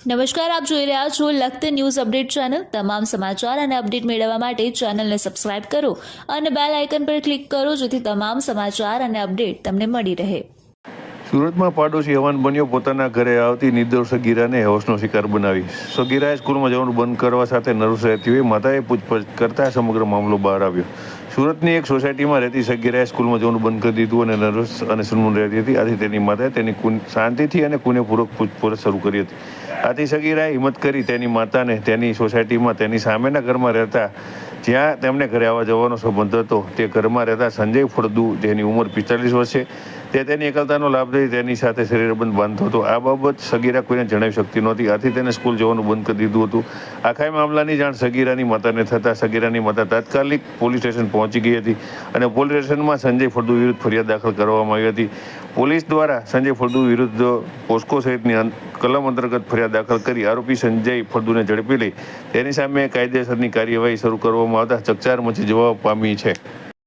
નમસ્કાર, આપ જોઈ રહ્યા છો લખત ન્યૂઝ અપડેટ ચેનલ। તમામ સમાચાર અને અપડેટ મેળવવા માટે ચેનલને સબસ્ક્રાઇબ કરો અને બેલ આઇકન પર ક્લિક કરો જેથી તમામ સમાચાર અને અપડેટ તમને મળી રહે। સુરતમાં પાડોશી હવાન બન્યો, પોતાના ઘરે આવતી નિર્દોષ સગીરાને હોશનો શિકાર બનાવી। સગીરાએ સ્કૂલમાં જવાનું બંધ કરવા સાથે નર્વસ રહેતી હોય માતાએ પૂછપરછ કરતા સમગ્ર મામલો બહાર આવ્યો। સુરતની એક સોસાયટીમાં રહેતી સગીરાએ સ્કૂલમાં જવાનું બંધ કરી દીધું અને નર્વસ અને સુનમુન રહેતી હતી। આથી તેની માતાએ તેની શાંતિથી અને કુનેપૂર્વક પૂછપરછ શરૂ કરી હતી। આથી સગીરાએ હિંમત કરી તેની માતાને તેની સોસાયટીમાં તેની સામેના ઘરમાં રહેતા, જ્યાં તેમને ઘરે આવવા જવાનો સંબંધ હતો, તે ઘરમાં રહેતા સંજય ફળદુ, જેની ઉંમર 45 વર્ષ છે, તે તેની એકલતાનો લાભ લઈ તેની સાથે શરીરબંધ બાંધતો હતો। આ બાબત સગીરા કોઈને જણાવી શકતી નહોતી, આથી તેને સ્કૂલ જવાનું બંધ કરી દીધું હતું। આખા મામલાની જાણ સગીરાની માતાને થતાં સગીરાની માતા તાત્કાલિક પોલીસ સ્ટેશન પહોંચી ગઈ હતી અને પોલીસ સ્ટેશનમાં સંજય ફળદુ વિરુદ્ધ ફરિયાદ દાખલ કરવામાં આવી હતી। પોલીસ દ્વારા સંજય ફળદુ વિરુદ્ધ પોસ્કો સહિતની કલમ અંતર્ગત ફરિયાદ દાખલ કરી આરોપી સંજય ફળદુને ઝડપી લઈ તેની સામે કાયદેસરની કાર્યવાહી શરૂ કરવામાં આવતા ચકચાર મચી જવા પામી છે।